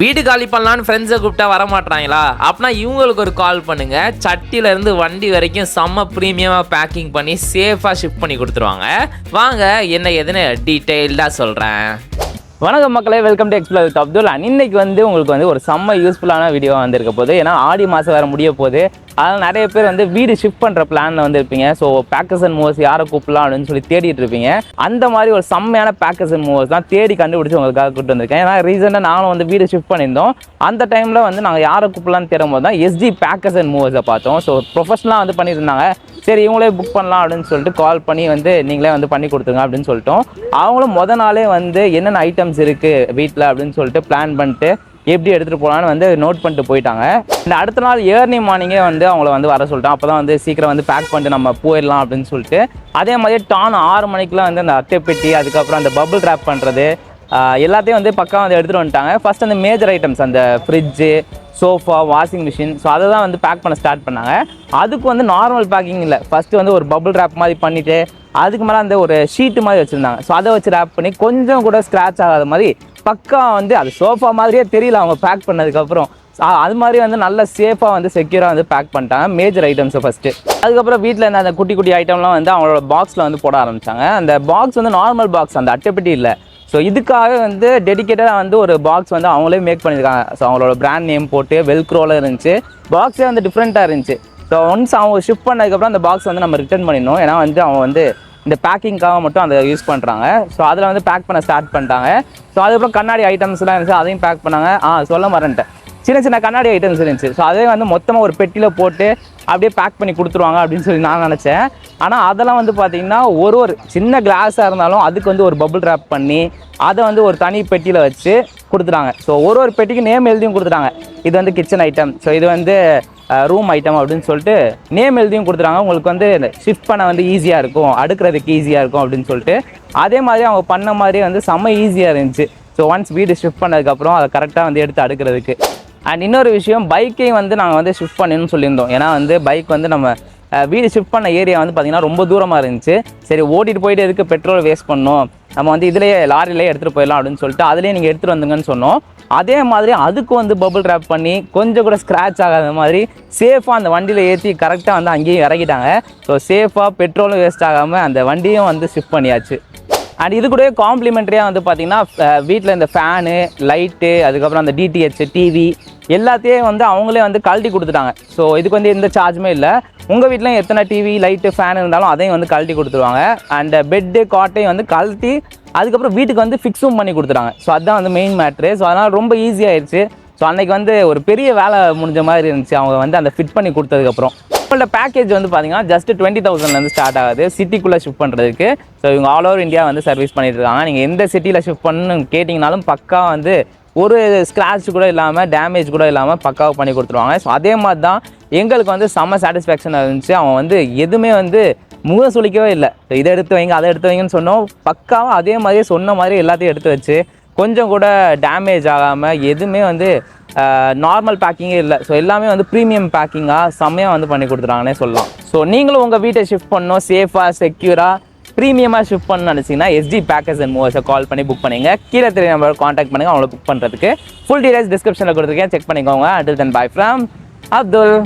வீடு காலி பண்ணலான்னு ஃப்ரெண்ட்ஸை கூப்பிட்டா வர மாட்டாங்களா? அப்படின்னா இவங்களுக்கு ஒரு கால் பண்ணுங்க. சட்டியிலேருந்து வண்டி வரைக்கும் செம்ம ப்ரீமியமாக பேக்கிங் பண்ணி சேஃபாக ஷிஃப்ட் பண்ணி கொடுத்துருவாங்க. வாங்க என்ன எதுன்னு டீட்டெயில்டாக சொல்கிறேன். வணக்கம் மக்களே, welcome to explore with Abdul. இன்னைக்கு உங்களுக்கு ஒரு செம்ம யூஸ்ஃபுல்லான வீடியோ வந்திருக்க போகுது. ஏன்னா ஆடி மாதம் வேறு முடிய போகுது. அதனால் நிறைய பேர் வீடு ஷிஃப்ட் பண்ணுற பிளானில் இருப்பீங்க. ஸோ பேக்கர்ஸ் அண்ட் மூவர்ஸ் யாரை கூப்பிடலாம் அப்படின்னு சொல்லி தேடிட்டு இருப்பீங்க. அந்த மாதிரி ஒரு செம்மையான பேக்கர்ஸ் அண்ட் மூவர்ஸ் தான் தேடி கண்டுபிடிச்சி உங்களுக்காக கூப்பிட்டு வந்திருக்கேன். ஏன்னா ரீசெண்டாக நானும் வீடு ஷிஃப்ட் பண்ணியிருந்தோம். அந்த டைமில் நாங்கள் யாரை கூப்பிடலான்னு தேடும் போது தான் எஸ்டி பேக்கர்ஸ் அண்ட் மூவர்ஸை பார்த்தோம். ஸோ ப்ரொஃபஷனலாக பண்ணியிருந்தாங்க. சரி இவங்களே புக் பண்ணலாம் அப்படின்னு சொல்லிட்டு கால் பண்ணி நீங்களே பண்ணி கொடுத்துருங்க அப்படின்னு சொல்லிட்டோம். அவங்களும் நாளே என்னென்ன ஐட்டம்ஸ் இருக்குது வீட்டில் அப்படின்னு சொல்லிட்டு பிளான் பண்ணிட்டு எப்படி எடுத்துகிட்டு போகலான்னு நோட் பண்ணிட்டு போயிட்டாங்க. இந்த அடுத்த நாள் ஏர்லி மார்னிங்கே அவங்கள வர சொல்லிட்டோம். அப்போ தான் சீக்கிரம் பேக் பண்ணிட்டு நம்ம போயிடலாம் அப்படின்னு சொல்லிட்டு. அதே மாதிரி டான் 6 மணிக்கெலாம் அந்த அட்டைப்பெட்டி, அதுக்கப்புறம் அந்த பபிள் ட்ராப் பண்ணுறது எல்லாத்தையும் பக்கம் எடுத்துகிட்டு வந்துட்டாங்க. ஃபஸ்ட் அந்த மேஜர் ஐட்டம்ஸ், அந்த fridge, sofa, washing machine, so அதை தான் பேக் பண்ண ஸ்டார்ட் பண்ணாங்க. அதுக்கு நார்மல் பேக்கிங் இல்லை. ஃபஸ்ட்டு ஒரு பபிள் ட்ராப் மாதிரி பண்ணிவிட்டு அதுக்கு மேலே அந்த ஒரு ஷீட்டு மாதிரி வச்சுருந்தாங்க. ஸோ அதை வச்சு ரேப் பண்ணி கொஞ்சம் கூட ஸ்க்ராட்ச் ஆகாத மாதிரி பக்கா அது சோஃபா மாதிரியே தெரியல அவங்க பேக் பண்ணதுக்கப்புறம். அது மாதிரி நல்ல சேஃபாக செக்யூராக பேக் பண்ணிட்டாங்க மேஜர் ஐட்டம்ஸை ஃபஸ்ட்டு. அதுக்கப்புறம் வீட்டில் இருந்த அந்த குட்டி குட்டி ஐட்டம்லாம் அவங்களோட பாக்ஸில் போட ஆரம்பித்தாங்க. அந்த பாக்ஸ் நார்மல் பாக்ஸ், அந்த அட்டைப்பெட்டி இல்லை. ஸோ இதுக்காக டெடிக்கேட்டாக ஒரு பாக்ஸ் அவங்களே மேக் பண்ணியிருக்காங்க. ஸோ அவங்களோட பிராண்ட் நேம் போட்டு வெல்க்ரோவில் இருந்துச்சு. பாக்ஸே டிஃப்ரெண்ட்டாக இருந்துச்சு. ஸோ ஒன்ஸ் அவங்க ஷிஃப்ட் பண்ணதுக்கப்புறம் அந்த பாக்ஸ் நம்ம ரிட்டர்ன் பண்ணிடணும். ஏன்னா அவங்க இந்த பேக்கிங்காக மட்டும் அதை யூஸ் பண்ணுறாங்க. ஸோ அதில் பேக் பண்ண ஸ்டார்ட் பண்ணிட்டாங்க. ஸோ அதுக்கப்புறம் கண்ணாடி ஐட்டம்ஸ்லாம் இருந்துச்சு, அதையும் பேக் பண்ணாங்க. சொல்ல மறந்துட்டேன், சின்ன சின்ன கண்ணாடி ஐட்டம்ஸ் இருந்துச்சு. ஸோ அதே மொத்தமாக ஒரு பெட்டியில் போட்டு அப்படியே பேக் பண்ணி கொடுத்துருவாங்க அப்படின்னு சொல்லி நான் நினச்சேன். ஆனால் அதெல்லாம் பார்த்திங்கன்னா ஒரு சின்ன கிளாஸாக இருந்தாலும் அதுக்கு ஒரு பபிள் ட்ராப் பண்ணி அதை ஒரு தனி பெட்டியில் வச்சு கொடுத்துட்டாங்க. ஸோ ஒரு பெட்டிக்கு நேம் எழுதியும் கொடுத்துட்டாங்க. இது கிச்சன் ஐட்டம், ஸோ இது ரூம் ஐட்டம் அப்படின்னு சொல்லிட்டு நேம் எழுதியும் கொடுத்துட்டாங்க. உங்களுக்கு ஷிஃப்ட் பண்ண ஈஸியாக இருக்கும், அடுக்கிறதுக்கு ஈஸியாக இருக்கும் அப்படின்னு சொல்லிட்டு. அதே மாதிரி அவங்க பண்ண மாதிரி செம்ம ஈஸியாக இருந்துச்சு. ஸோ ஒன்ஸ் வீடு ஷிஃப்ட் பண்ணதுக்கப்புறம் அதை கரெக்டாக எடுத்து அடுக்கிறதுக்கு. அண்ட் இன்னொரு விஷயம், பைக்கையும் நாங்கள் ஷிஃப்ட் பண்ணணும்னு சொல்லியிருந்தோம். ஏன்னா பைக் நம்ம வீடு ஷிஃப்ட் பண்ண ஏரியா பார்த்திங்கன்னா ரொம்ப தூரமாக இருந்துச்சு. சரி ஓட்டிகிட்டு போயிட்டு எதுக்கு பெட்ரோல் வேஸ்ட் பண்ணோம், நம்ம இதிலேயே லாரிலேயே எடுத்துகிட்டு போயிடலாம் அப்படின்னு சொல்லிட்டு அதிலே நீங்கள் எடுத்துகிட்டு வந்துங்கன்னு சொன்னோம். அதே மாதிரி அதுக்கு பபிள் ட்ராப் பண்ணி கொஞ்சம் கூட ஸ்க்ராட்ச் ஆகாத மாதிரி சேஃபாக அந்த வண்டியில் ஏற்றி கரெக்டாக அங்கேயும் இறக்கிட்டாங்க. ஸோ சேஃபாக பெட்ரோலும் வேஸ்ட் ஆகாமல் அந்த வண்டியும் ஷிஃப்ட் பண்ணியாச்சு. அண்ட் இது கூட காம்ப்ளிமெண்ட்ரியாக பார்த்திங்கன்னா வீட்டில் இந்த ஃபேனு, லைட்டு, அதுக்கப்புறம் அந்த டிடிஹெச், டிவி எல்லாத்தையும் அவங்களே கழட்டி கொடுத்துட்டாங்க. ஸோ இதுக்கு எந்த சார்ஜுமே இல்லை. உங்கள் வீட்டில் எத்தனை டிவி, லைட்டு, ஃபேன் இருந்தாலும் அதையும் கழட்டி கொடுத்துருவாங்க. அண்ட் பெட்டு, காட்டையும் கழட்டி அதுக்கப்புறம் வீட்டுக்கு ஃபிக்ஸும் பண்ணி கொடுத்துட்டாங்க. ஸோ அதுதான் மெயின் மேட்ரு. ஸோ அதனால் ரொம்ப ஈஸியாகிடுச்சு. ஸோ அன்றைக்கி ஒரு பெரிய வேலை முடிஞ்ச மாதிரி இருந்துச்சு அவங்க அந்த ஃபிட் பண்ணி கொடுத்ததுக்கப்புறம். உங்களோட பேக்கேஜ் பார்த்தீங்கன்னா ஜஸ்ட் 20,000 ஸ்டார்ட் ஆகுது சிட்டிக்குள்ளே ஷிஃப்ட் பண்ணுறதுக்கு. ஸோ இவங்க ஆல் ஓவர் இந்தியா சர்வீஸ் பண்ணிட்டு இருக்காங்க. நீங்கள் எந்த சிட்டியில் ஷிஃப்ட் பண்ணணும்னு கேட்டிங்கனாலும் பக்கா ஒரு ஸ்க்ராட்ச் கூட இல்லாமல், டேமேஜ் கூட இல்லாமல் பக்காவாக பண்ணி கொடுத்துருவாங்க. ஸோ அதே மாதிரி தான் எங்களுக்கு செம்ம சாட்டிஸ்ஃபேக்ஷனாக இருந்துச்சு. அவங்க எதுவுமே முகம் சொல்லிக்கவே இல்லை. இதை எடுத்து வைங்க, அதை எடுத்து வைங்கன்னு சொன்னோம். பக்காவாக அதே மாதிரியே சொன்ன மாதிரி எல்லாத்தையும் எடுத்து வச்சு கொஞ்சம் கூட டேமேஜ் ஆகாமல் எதுவுமே நார்மல் பேக்கிங்கே இல்லை. ஸோ எல்லாமே ப்ரீமியம் பேக்கிங்காக செம்மையாக பண்ணி கொடுத்துட்டாங்கன்னே சொல்லலாம். ஸோ நீங்களும் உங்கள் வீட்டை ஷிஃப்ட் பண்ணணும், சேஃபாக, செக்யூராக, ப்ரீமியமாக ஷிஃப்ட் பண்ணணும்னு நினச்சிங்கன்னா எஸ்டி பேக்கர்ஸ் அண்ட் மூவர்ஸை கால் பண்ணி புக் பண்ணிங்க. கீழே தெரிய நம்பர் காண்டாக்ட் பண்ணுங்கள். அவங்களை புக் பண்ணுறதுக்கு ஃபுல் டீடைல்ஸ் டிஸ்கிரிப்ஷனில் கொடுத்துருக்கேன், செக் பண்ணிக்கோங்க. until then bye from Abdul.